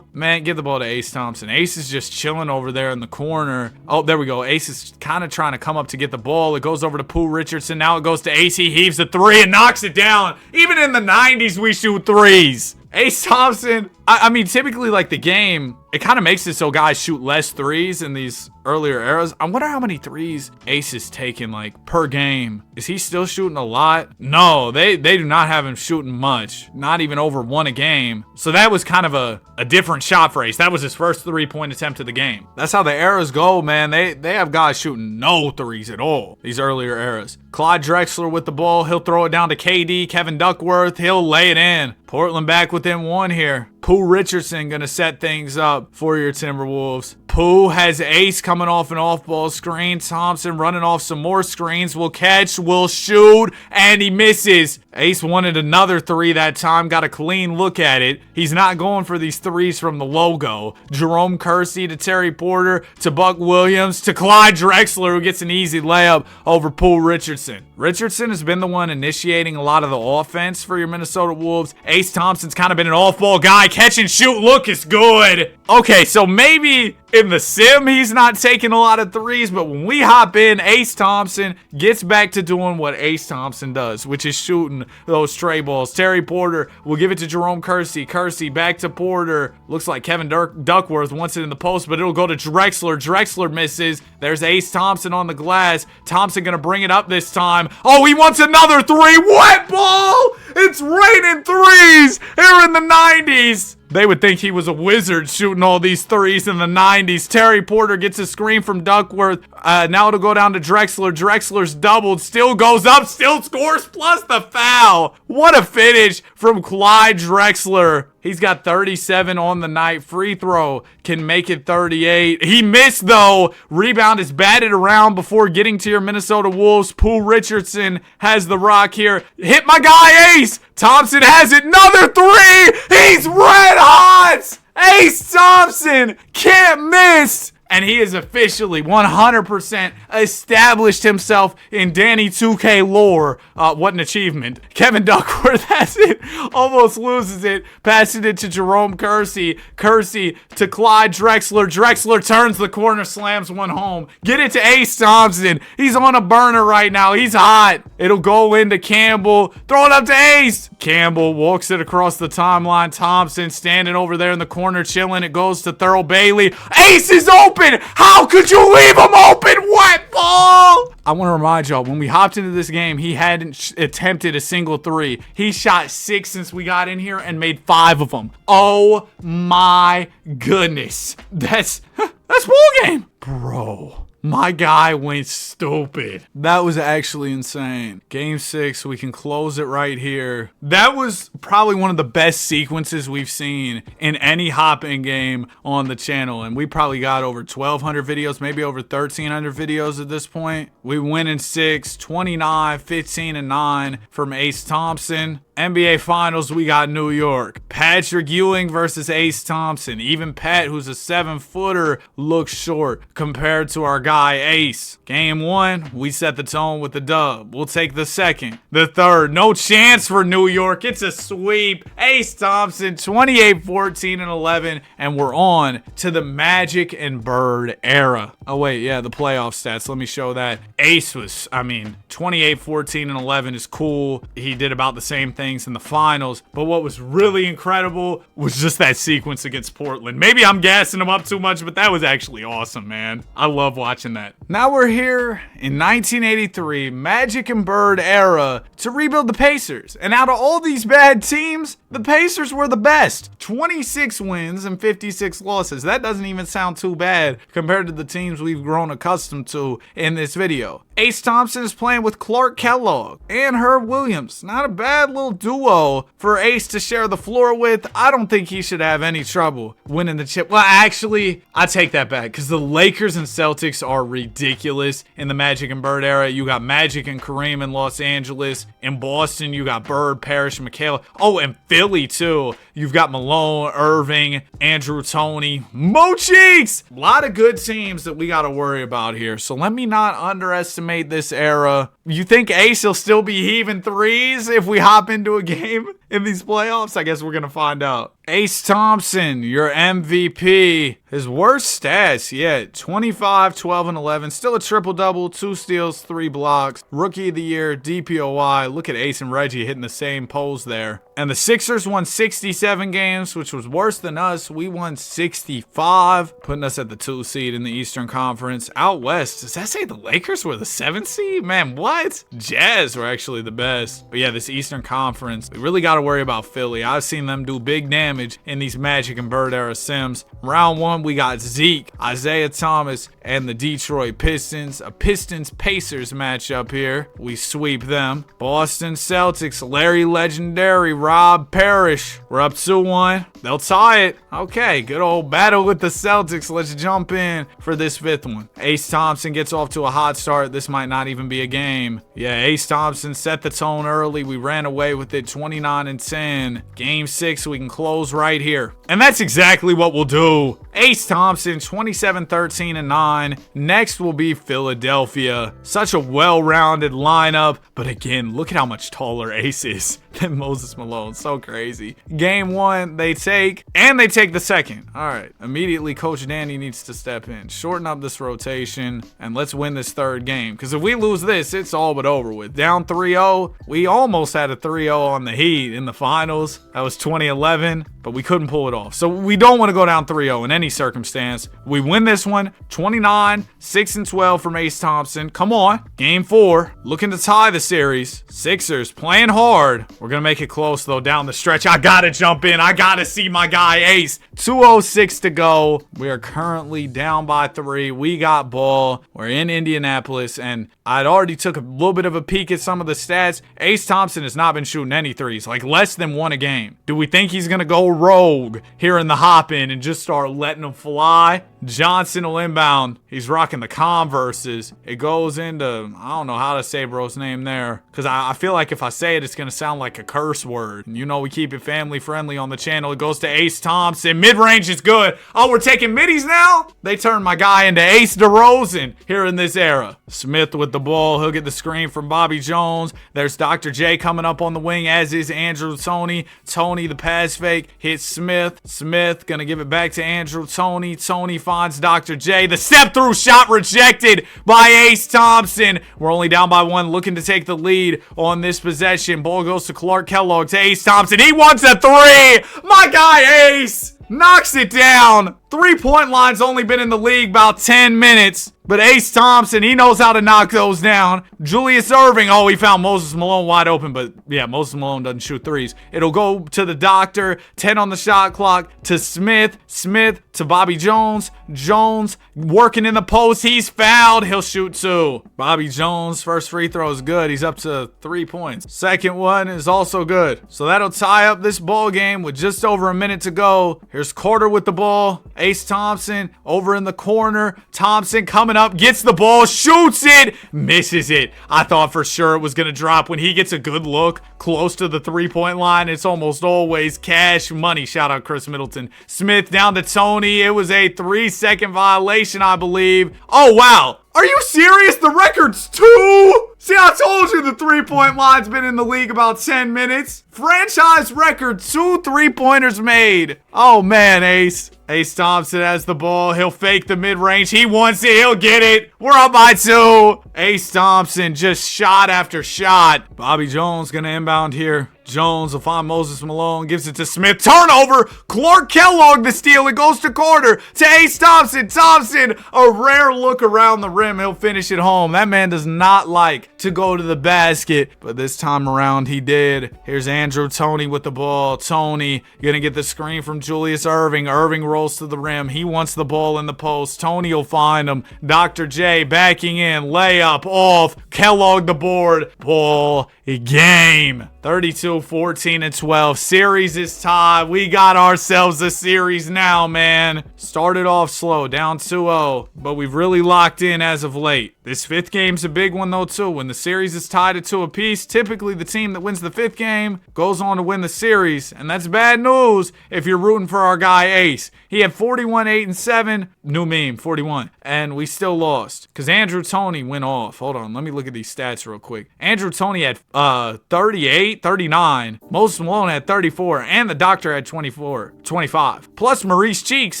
Man, give the ball to Ace Thompson. Ace is just chilling over there in the corner. Oh, there we go. Ace is kind of trying to come up to get the ball. It goes over to Pooh Richardson. Now it goes to Ace. He heaves a 3 and knocks it down. Even in the 90s, we shoot 3s. Ace Thompson I mean, typically, like, the game, it kind of makes it so guys shoot less threes in these earlier eras. I wonder how many threes Ace is taking, like, per game. Is he still shooting a lot? No, they do not have him shooting much. Not even over 1 a game. So that was kind of a different shot for Ace. That was his first 3-point attempt of the game. That's how the eras go, man. They have guys shooting no threes at all, these earlier eras. Clyde Drexler with the ball. He'll throw it down to KD. Kevin Duckworth. He'll lay it in. Portland back within 1 here. Pooh Richardson gonna set things up for your Timberwolves. Pooh has Ace coming off an off-ball screen. Thompson running off some more screens. Will catch, will shoot, and he misses. Ace wanted another 3 that time. Got a clean look at it. He's not going for these 3s from the logo. Jerome Kersey to Terry Porter to Buck Williams to Clyde Drexler, who gets an easy layup over Pooh Richardson. Richardson has been the one initiating a lot of the offense for your Minnesota Wolves. Ace Thompson's kind of been an off-ball guy. Catch and shoot look is good. Okay, so maybe in the sim he's not taking a lot of 3s, but when we hop in, Ace Thompson gets back to doing what Ace Thompson does, which is shooting those stray balls. Terry Porter will give it to Jerome Kersey. Kersey back to Porter. Looks like Kevin Duckworth wants it in the post, but it'll go to Drexler. Drexler misses. There's Ace Thompson on the glass. Thompson gonna bring it up this time. Oh, he wants another 3. Wet ball! It's raining 3s here in the 90s. They would think he was a wizard shooting all these 3s in the 90s. Terry Porter gets a screen from Duckworth. Now it'll go down to Drexler. Drexler's doubled. Still goes up. Still scores plus the foul. What a finish from Clyde Drexler. He's got 37 on the night. Free throw can make it 38. He missed, though. Rebound is batted around before getting to your Minnesota Wolves. Pooh Richardson has the rock here. Hit my guy, Ace. Thompson has it. Another 3. He's red hot. Ace Thompson can't miss. And he has officially 100% established himself in Danny 2K lore. What an achievement. Kevin Duckworth has it, almost loses it, passing it to Jerome Kersey. Kersey to Clyde Drexler. Drexler turns the corner, slams one home. Get it to Ace Thompson. He's on a burner right now. He's hot. It'll go into Campbell. Throw it up to Ace. Campbell walks it across the timeline. Thompson standing over there in the corner chilling. It goes to Thurl Bailey. Ace is open. How could you leave him open? Wet ball! I want to remind y'all, when we hopped into this game, he hadn't attempted a single 3. He shot 6 since we got in here and made 5 of them. Oh my goodness. That's ball game. Bro. My guy went stupid. That was actually insane. Game 6, we can close it right here. That was probably one of the best sequences we've seen in any hop-in game on the channel. And we probably got over 1,200 videos, maybe over 1,300 videos at this point. We win in 6, 29, 15, and 9 from Ace Thompson. NBA Finals, we got New York. Patrick Ewing versus Ace Thompson. Even Pat, who's a 7-footer, looks short compared to our guy Ace. Game 1, we set the tone with the dub. We'll take the second. The third, no chance for New York. It's a sweep. Ace Thompson, 28, 14, and 11. And we're on to the Magic and Bird era. Oh, wait, yeah, the playoff stats. Let me show that. Ace was, 28, 14, and 11 is cool. He did about the same things in the finals, but what was really incredible was just that sequence against Portland. Maybe I'm gassing him up too much, but that was actually awesome, man. I love watching that. Now we're here in 1983, Magic and Bird era, to rebuild the Pacers. And out of all these bad teams, the Pacers were the best. 26 wins and 56 losses. That doesn't even sound too bad compared to the teams we've grown accustomed to in this video. Ace Thompson is playing with Clark Kellogg and Herb Williams. Not a bad little duo for Ace to share the floor with. I don't think he should have any trouble winning the chip. Well, actually, I take that back because the Lakers and Celtics are ridiculous in the Magic and Bird era. You got Magic and Kareem in Los Angeles. In Boston, you got Bird, Parrish, Michaela. Oh, and Philly, too. You've got Malone, Irving, Andrew Toney, Mo Cheeks. A lot of good teams that we got to worry about here. So let me not underestimate this era. You think Ace will still be heaving 3s if we hop into a game? in these playoffs? I guess we're going to find out. Ace Thompson, your MVP. His worst stats yet. 25, 12, and 11. Still a triple-double, 2 steals, 3 blocks. Rookie of the year, DPOY. Look at Ace and Reggie hitting the same pose there. And the Sixers won 67 games, which was worse than us. We won 65, putting us at the 2 seed in the Eastern Conference. Out west, does that say the Lakers were the 7 seed? Man, what? Jazz were actually the best. But yeah, this Eastern Conference, we really got to worry about Philly. I've seen them do big damage in these Magic and Bird era sims. Round 1, we got Zeke, Isaiah Thomas, and the Detroit Pistons. A Pistons-Pacers matchup here. We sweep them. Boston Celtics, Larry Legendary, Rob Parrish. We're up 2-1. They'll tie it. Okay, good old battle with the Celtics. Let's jump in for this 5th one. Ace Thompson gets off to a hot start. This might not even be a game. Yeah, Ace Thompson set the tone early. We ran away with it 29-10. Game 6, we can close right here. And that's exactly what we'll do. Ace Thompson, 27, 13, and 9. Next will be Philadelphia. Such a well-rounded lineup. But again, look at how much taller Ace is than Moses Malone. So crazy. Game 1, they take the second. All right. Immediately, Coach Danny needs to step in. Shorten up this rotation, and let's win this 3rd game. Because if we lose this, it's all but over with. Down 3-0. We almost had a 3-0 on the Heat in the finals. That was 2011, but we couldn't pull it off. So we don't want to go down 3-0 in any circumstance. We win this one, 29, 6 and 12 from Ace Thompson. Come on. Game 4, looking to tie the series. Sixers playing hard. We're going to make it close, though, down the stretch. I got to jump in. I got to see my guy, Ace. 2:06 to go. We are currently down by 3. We got ball. We're in Indianapolis, and I'd already took a little bit of a peek at some of the stats. Ace Thompson has not been shooting any threes, like less than 1 a game. Do we think he's going to go rogue here in the hop-in and just start letting them fly? Johnson will inbound. He's rocking the Converses. It goes into, I don't know how to say bro's name there, because I feel like if I say it, it's going to sound like a curse word. And you know we keep it family friendly on the channel. It goes to Ace Thompson. Mid-range is good. Oh, we're taking middies now? They turned my guy into Ace DeRozan here in this era. Smith with the ball. He'll get the screen from Bobby Jones. There's Dr. J coming up on the wing, as is Andrew Toney. Toney, the pass fake, hits Smith. Smith gonna give it back to Andrew Toney. Toney finds Dr. J. The step-through shot rejected by Ace Thompson. We're only down by 1, looking to take the lead on this possession. Ball goes to Clark Kellogg, to Ace Thompson. He wants a 3! My guy Ace knocks it down. 3-point line's only been in the league about 10 minutes. But Ace Thompson, he knows how to knock those down. Julius Erving, oh, he found Moses Malone wide open. But yeah, Moses Malone doesn't shoot threes. It'll go to the doctor. 10 on the shot clock to Smith. Smith to Bobby Jones. Jones working in the post. He's fouled. He'll shoot 2. Bobby Jones, first free throw is good. He's up to 3 points. Second one is also good. So that'll tie up this ball game with just over a minute to go. Here's Carter with the ball. Ace Thompson over in the corner. Thompson coming up, gets the ball, shoots it, misses it. I thought for sure it was going to drop. When he gets a good look close to the 3-point line, it's almost always cash money. Shout out Chris Middleton. Smith down to Toney. It was a 3-second violation, I believe. Oh, wow. Are you serious? The record's 2? See, I told you the 3-point line's been in the league about 10 minutes. Franchise record, 2 3-pointers made. Oh, man, Ace. Ace Thompson has the ball. He'll fake the mid-range. He wants it. He'll get it. We're up by 2. Ace Thompson just shot after shot. Bobby Jones going to inbound here. Jones will find Moses Malone, gives it to Smith. Turnover! Clark Kellogg the steal. It goes to Carter, to Ace Thompson. Thompson, a rare look around the rim. He'll finish it home. That man does not like to go to the basket, but this time around he did. Here's Andrew Toney with the ball. Toney gonna get the screen from Julius Erving. Erving rolls to the rim. He wants the ball in the post. Toney will find him. Dr. J backing in. Layup off. Kellogg the board. Ball game. 32, 14, and 12. Series is tied. We got ourselves a series now, man. Started off slow, down 2-0, but we've really locked in as of late. This 5th game's a big one, though, too. When the the series is tied at 2 apiece, typically the team that wins the 5th game goes on to win the series. And that's bad news if you're rooting for our guy Ace. He had 41, 8, and 7. New meme, 41. And we still lost because Andrew Toney went off. Hold on, let me look at these stats real quick. Andrew Toney had 38, 39. Moses Malone had 34. And the doctor had 25. Plus Maurice Cheeks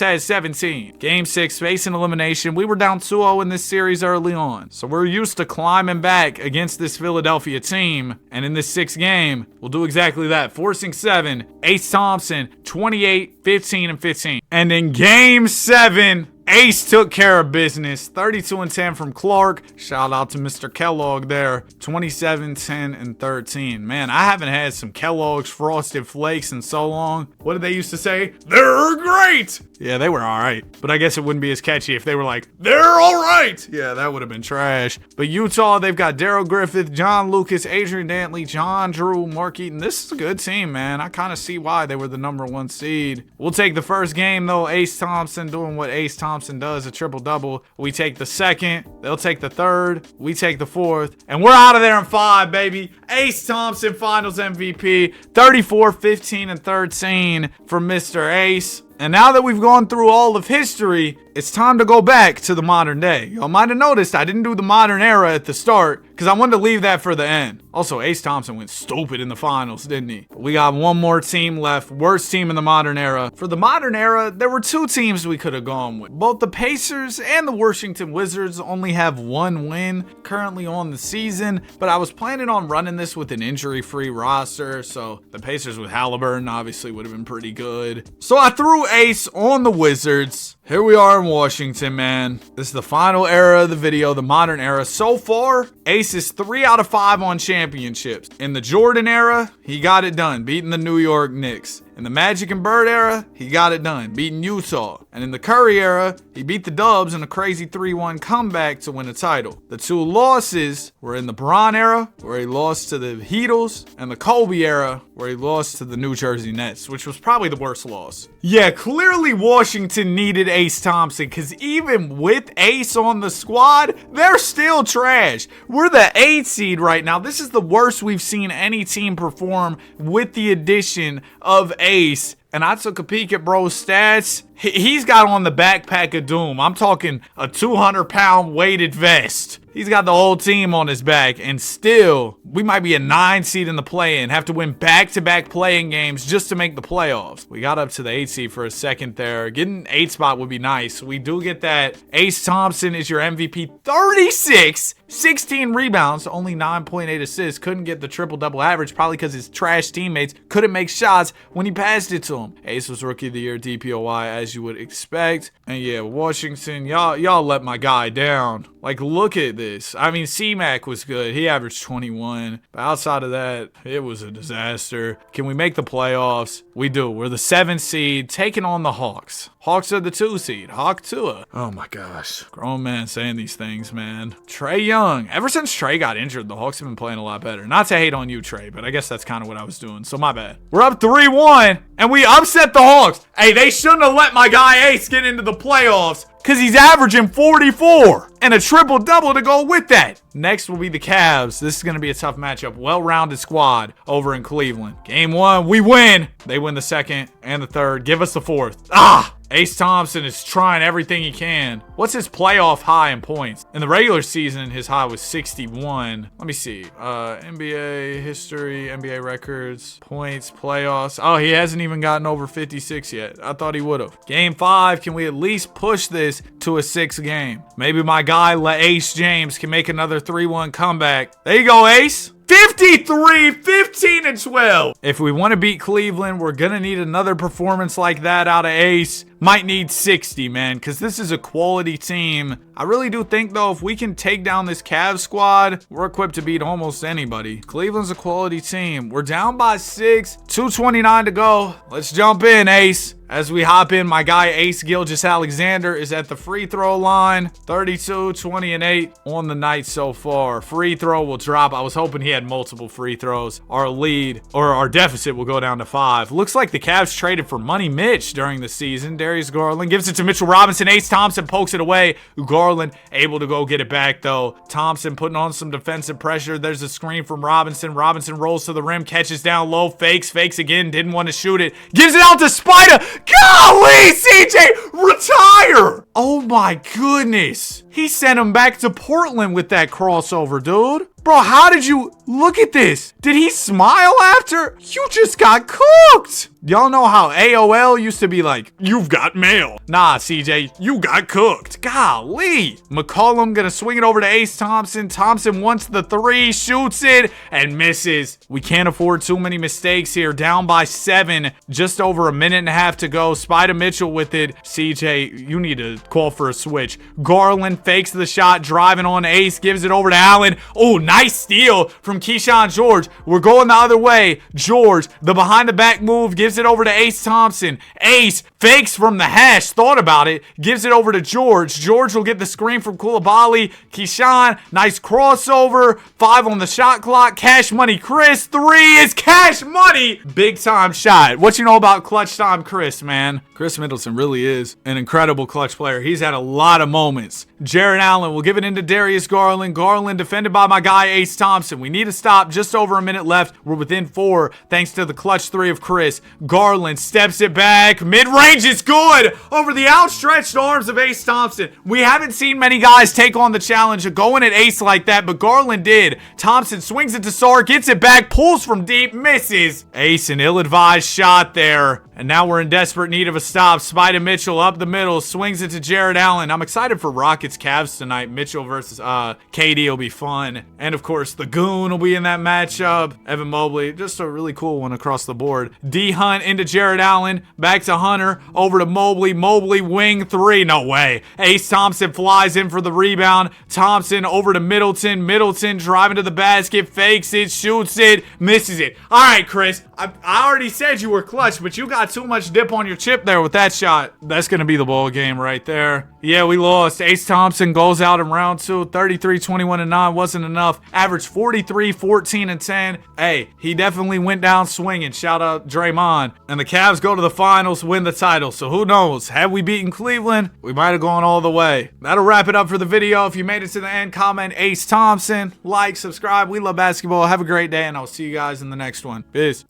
had 17. Game 6, space and elimination. We were down 2-0 in this series early on. So we're used to climbing back against this Philadelphia team. And in this 6th game, we'll do exactly that. Forcing 7. Ace Thompson, 28, 15, and 15. And in game 7, Ace took care of business. 32 and 10 from Clark. Shout out to Mr. Kellogg there. 27, 10, and 13. Man, I haven't had some Kellogg's Frosted Flakes in so long. What did they used to say? They're great! Yeah, they were alright. But I guess it wouldn't be as catchy if they were like, they're alright! Yeah, that would have been trash. But Utah, they've got Darrell Griffith, John Lucas, Adrian Dantley, John Drew, Mark Eaton. This is a good team, man. I kind of see why they were the #1 seed. We'll take the first game, though. Ace Thompson doing what Ace Thompson does, a triple-double. We take the second. They'll take the third. We take the fourth. And we're out of there in 5, baby. Ace Thompson, Finals MVP. 34, 15, and 13 from Mr. Ace. And now that we've gone through all of history, it's time to go back to the modern day. Y'all might have noticed I didn't do the modern era at the start because I wanted to leave that for the end. Also, Ace Thompson went stupid in the finals, didn't he? But we got one more team left. Worst team in the modern era. For the modern era, there were 2 teams we could have gone with. Both the Pacers and the Washington Wizards only have 1 win currently on the season, but I was planning on running this with an injury-free roster, so the Pacers with Halliburton obviously would have been pretty good. So I threw Ace on the Wizards. Here we are in Washington, man. This is the final era of the video, the modern era. So far, Ace is 3 out of 5 on championships. In the Jordan era, he got it done, beating the New York Knicks. In the Magic and Bird era, he got it done, beating Utah. And in the Curry era, he beat the Dubs in a crazy 3-1 comeback to win a title. The 2 losses were in the Bron era, where he lost to the Heatles, and the Kobe era, where he lost to the New Jersey Nets, which was probably the worst loss. Yeah, clearly Washington needed Ace Thompson, because even with Ace on the squad, they're still trash. We're the 8th seed right now. This is the worst we've seen any team perform with the addition of Ace. And I took a peek at bro's stats. He's got on the backpack of doom. I'm talking a 200-pound weighted vest. He's got the whole team on his back, and still, we might be a 9 seed in the play-in, have to win back-to-back play-in games just to make the playoffs. We got up to the 8 seed for a second there. Getting 8 spot would be nice. We do get that. Ace Thompson is your MVP. 36, 16 rebounds, only 9.8 assists. Couldn't get the triple-double average, probably because his trash teammates couldn't make shots when he passed it to him. Ace was Rookie of the Year, DPOY, as you would expect. And yeah, Washington, y'all let my guy down. Like, look at this. I mean, C-Mac was good. He averaged 21. But outside of that, it was a disaster. Can we make the playoffs? We do. We're the 7th seed, taking on the Hawks. Hawks are the 2 seed. Hawk Tua. Oh my gosh. Grown man saying these things, man. Trae Young. Ever since Trae got injured, the Hawks have been playing a lot better. Not to hate on you, Trae, but I guess that's kind of what I was doing. So my bad. We're up 3-1, and we upset the Hawks. Hey, they shouldn't have let my guy Ace get into the playoffs, because he's averaging 44 and a triple-double to go with that. Next will be the Cavs. This is going to be a tough matchup. Well-rounded squad over in Cleveland. Game 1, we win. They win the 2nd and the 3rd. Give us the 4th. Ace Thompson is trying everything he can. What's his playoff high in points? In the regular season, his high was 61. Let me see. NBA history, NBA records, points, playoffs. Oh, he hasn't even gotten over 56 yet. I thought he would have. Game 5, can we at least push this to a 6th game? Maybe my guy, Ace James, can make another 3-1 comeback. There you go, Ace. 53, 15, and 12. If we want to beat Cleveland, we're going to need another performance like that out of Ace. Might need 60, man, because this is a quality team. I really do think, though, if we can take down this Cavs squad, we're equipped to beat almost anybody. Cleveland's a quality team. We're down by 6, 2:29 to go. Let's jump in, Ace. As we hop in, my guy Ace Gilgeous-Alexander is at the free throw line. 32, 20, and 8 on the night so far. Free throw will drop. I was hoping he had multiple free throws. Our lead, or our deficit, will go down to 5. Looks like the Cavs traded for Money Mitch during the season. Darius Garland. Gives it to Mitchell Robinson. Ace Thompson pokes it away. Garland able to go get it back, though. Thompson putting on some defensive pressure. There's a screen from Robinson. Robinson rolls to the rim. Catches down low. Fakes again. Didn't want to shoot it. Gives it out to Spider. Golly, CJ, retire. Oh, my goodness. He sent him back to Portland with that crossover, dude. Bro, how did you look at this? Did he smile after? You just got cooked. Y'all know how AOL used to be like, you've got mail. Nah, CJ, you got cooked. Golly. McCollum gonna swing it over to Ace Thompson. Thompson wants the three, shoots it, and misses. We can't afford too many mistakes here. Down by 7, just over a minute and a half to go. Spider Mitchell with it. CJ, you need to call for a switch. Garland fakes the shot, driving on Ace, gives it over to Allen. Oh, nice steal from Keyshawn George. We're going the other way. George, the behind the back move, gives it over to Ace Thompson. Ace fakes from the hash, thought about it, gives it over to George. George will get the screen from Coulibaly. Keyshawn, nice crossover. 5 on the shot clock. Cash money Chris. 3 is cash money. Big time shot. What you know about clutch time Chris, man? Chris Middleton really is an incredible clutch player. He's had a lot of moments. Jared Allen will give it into Darius Garland. Garland defended by my guy Ace Thompson. We need to stop. Just over a minute left. We're within 4 thanks to the clutch 3 of Chris. Garland steps it back. Mid-range is good over the outstretched arms of Ace Thompson. We haven't seen many guys take on the challenge of going at Ace like that, but Garland did. Thompson swings it to Sarr, gets it back, pulls from deep, misses. Ace, an ill-advised shot there. And now we're in desperate need of a stop. Spider Mitchell up the middle, swings it to Jared Allen. I'm excited for Rockets Cavs tonight. Mitchell versus KD will be fun. And of course, the Goon will be in that matchup. Evan Mobley, just a really cool one across the board. D Hunt into Jared Allen, back to Hunter, over to Mobley. Mobley wing 3, no way. Ace Thompson flies in for the rebound. Thompson over to Middleton. Middleton driving to the basket, fakes it, shoots it, misses it. All right, Chris, I already said you were clutch, but you got too much dip on your chip there with that shot. That's going to be the ball game right there. Yeah, we lost. Ace Thompson goes out in round 2. 33, 21, and 9 wasn't enough. Averaged 43, 14, and 10. Hey, he definitely went down swinging. Shout out Draymond. And the Cavs go to the finals, win the title. So who knows? Had we beaten Cleveland, we might have gone all the way. That'll wrap it up for the video. If you made it to the end, comment Ace Thompson. Like, subscribe. We love basketball. Have a great day, and I'll see you guys in the next one. Peace.